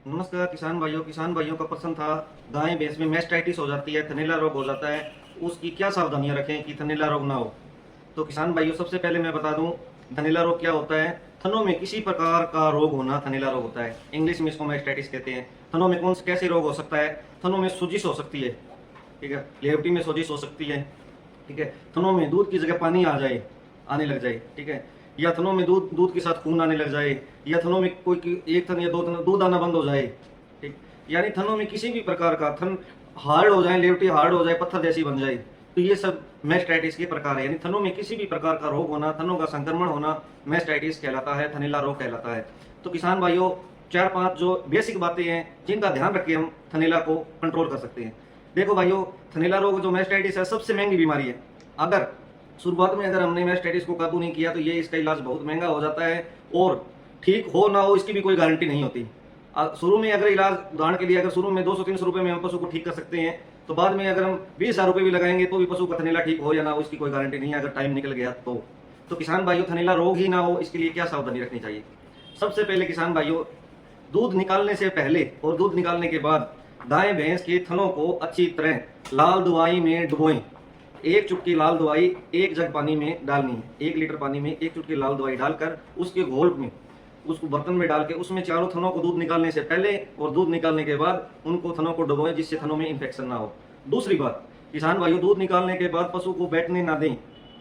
नमस्कार किसान भाइयों का प्रश्न था, गाय भैंस में मैस्टाइटिस हो जाती है, थनैला रोग हो जाता है, उसकी क्या सावधानियां रखें कि थनैला रोग ना हो। तो किसान भाइयों, सबसे पहले मैं बता दूं, थनैला रोग क्या होता है। थनों में किसी प्रकार का रोग होना थनैला रोग होता है। इंग्लिश में इसको मैस्टाइटिस कहते हैं। थनों में कौन से कैसे रोग हो सकता है? थनों में सोजिश हो सकती है, ठीक है, लेवटी में सोजिश हो सकती है, ठीक है। थनों में दूध की जगह पानी आ जाए, आने लग जाए, ठीक है। या थनों में दूध दूध के साथ खून आने लग जाए, या थनों में एक थन या दो थन दूध आना बंद हो जाए, ठीक। यानी थनों में किसी भी प्रकार का थन हार्ड हो जाए, लेवटी हार्ड हो जाए, पत्थर जैसी बन जाए, तो ये सब मैस्टाइटिस के प्रकार है। यानी थनों में किसी भी प्रकार का रोग होना, थनों का संक्रमण होना मैस्टाइटिस कहलाता है, थनैला रोग कहलाता है। तो किसान भाइयों, 4-5 जो बेसिक बातें हैं जिनका ध्यान रख के हम थनैला को कंट्रोल कर सकते हैं। देखो भाइयों, थनैला रोग जो मैस्टाइटिस है, सबसे महंगी बीमारी है। अगर शुरुआत में अगर हमने मैस्टाइटिस को काबू नहीं किया तो ये इसका इलाज बहुत महंगा हो जाता है, और ठीक हो ना हो इसकी भी कोई गारंटी नहीं होती। शुरू में अगर इलाज, उदाहरण के लिए, अगर शुरू में 200-300 रुपए में हम पशु को ठीक कर सकते हैं, तो बाद में अगर हम 20,000 रुपए भी लगाएंगे तो भी पशु का थनैला ठीक हो या ना हो इसकी कोई गारंटी नहीं है, अगर टाइम निकल गया तो किसान भाइयों, थनैला रोग ही ना हो इसके लिए क्या सावधानी रखनी चाहिए। सबसे पहले किसान भाइयों, दूध निकालने से पहले और दूध निकालने के बाद गाय भैंस के थनों को अच्छी तरह लाल दवाई में डुबोएं। 1 चुटकी लाल दवाई 1 जग पानी में डालनी है। 1 लीटर पानी में 1 चुटकी लाल दवाई डालकर उसके घोल में, उसको बर्तन में डाल के उसमें चारों थनों को दूध निकालने से पहले और दूध निकालने के बाद उनको थनों को डुबोएं, जिससे थनों में इन्फेक्शन ना हो। दूसरी बात, किसान भाइयों, दूध निकालने के बाद पशु को बैठने ना दें।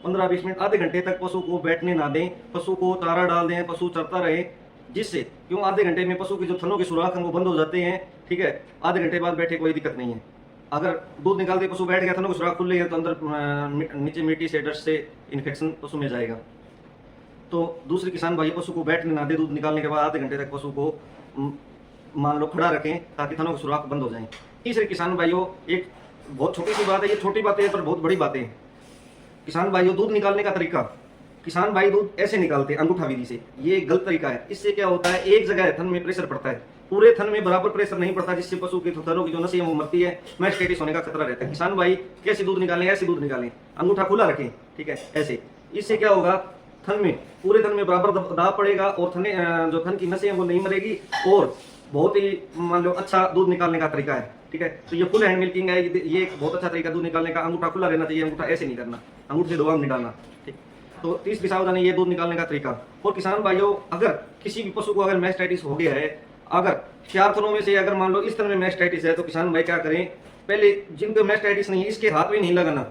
15-20 मिनट, आधे घंटे तक पशु को बैठने ना दें। पशु को चारा डाल दें, पशु चरता रहे, जिससे क्यों आधे घंटे में पशु के जो थनों के सुराख हैं वो बंद हो जाते हैं, ठीक है। आधे घंटे बाद बैठे कोई दिक्कत नहीं है। अगर दूध निकालते पशु बैठ गया, थनों के सुराख खुले हैं, तो अंदर नीचे मिट्टी से, डस्ट से इन्फेक्शन पशु में जाएगा। तो दूसरे किसान भाई, पशु को बैठने ना दे। दूध निकालने के बाद आधे घंटे तक पशु को मान लो खड़ा रखें, ताकि थनों के सुराख बंद हो जाएं। तीसरे किसान भाइयों, एक बहुत छोटी सी बात है, ये छोटी बातें हैं पर बहुत बड़ी बातें हैं। किसान भाइयों, दूध निकालने का तरीका, किसान भाई दूध ऐसे निकालते हैं अंगूठा विधि से, ये गलत तरीका है। इससे क्या होता है, एक जगह थन में प्रेशर पड़ता है, पूरे थन में बराबर प्रेशर नहीं पड़ता, जिससे पशु के थनों की जो नसें वो मरती है, मैस्टाइटिस होने का खतरा रहता है। किसान भाई कैसे दूध निकालें, ऐसे दूध निकालें, अंगूठा खुला रखें, ठीक है, ऐसे। इससे क्या होगा, थन में, पूरे थन में बराबर दाब पड़ेगा, और थने जो थन की नसें हैं वो नहीं मरेगी, और बहुत ही मान लो अच्छा दूध निकालने का तरीका है, ठीक है। तो ये फुल हैंड मिल्किंग है, ये एक बहुत अच्छा तरीका दूध निकालने का। अंगूठा खुला रहना चाहिए, अंगूठा ऐसे नहीं करना, अंगूठे से दबाव नहीं डालना, ठीक। तो तीसरी सावधानी, ये दूध निकालने का तरीका। और किसान भाइयों, अगर किसी भी पशु को अगर मैस्टाइटिस हो गया है, अगर 4 थनों में से अगर मान लो इस तरह में मैस्टाइटिस है, तो किसान भाई क्या करें, पहले जिनको मैस्टाइटिस नहीं है इसके हाथ में नहीं लगाना,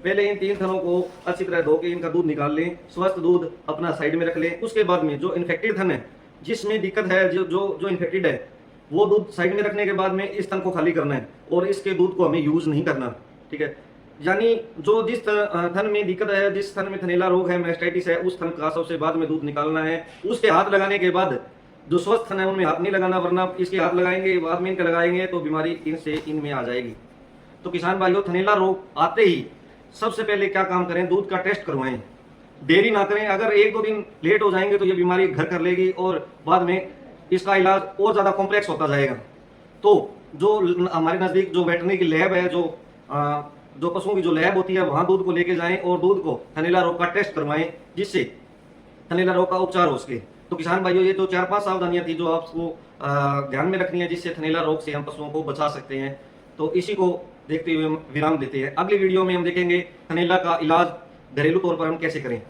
पहले इन 3 थनों को अच्छी तरह धो के इनका दूध निकाल लें, स्वस्थ दूध अपना साइड में रख लें। उसके बाद में जो इन्फेक्टेड थन है, जिसमें दिक्कत है, जो जो जो इन्फेक्टेड है, वो दूध साइड में रखने के बाद में इस थन को खाली करना है, और इसके दूध को हमें यूज नहीं करना, ठीक है। यानी जो जिस थन में दिक्कत है, जिस थन में थनैला रोग है, मैस्टाइटिस है, उस थन का सबसे बाद में दूध निकालना है। उसके हाथ लगाने के बाद जो स्वस्थ थन है उनमें हाथ नहीं लगाना, वरना इसके हाथ लगाएंगे, बाद में इनके लगाएंगे तो बीमारी इनसे इनमें आ जाएगी। तो किसान भाइयों, थनैला रोग आते ही सबसे पहले क्या काम करें, दूध का टेस्ट करवाएं, देरी ना करें। अगर 1-2 दिन लेट हो जाएंगे तो ये बीमारी घर कर लेगी, और बाद में इसका इलाज और ज़्यादा कॉम्प्लेक्स होता जाएगा। तो जो हमारे नज़दीक जो वेटरनरी की लैब है, जो पशुओं की जो लैब होती है, वहाँ दूध को लेके जाएं और दूध को थनैला रोग का टेस्ट करवाएं, जिससे थनैला रोग का उपचार हो सके। तो किसान भाइयों, ये तो 4-5 सावधानियां थी जो आपको ध्यान में रखनी है, जिससे थनैला रोग से हम पशुओं को बचा सकते हैं। तो इसी को देखते हुए हम विराम देते हैं। अगली वीडियो में हम देखेंगे थनैला का इलाज घरेलू तौर पर हम कैसे करें।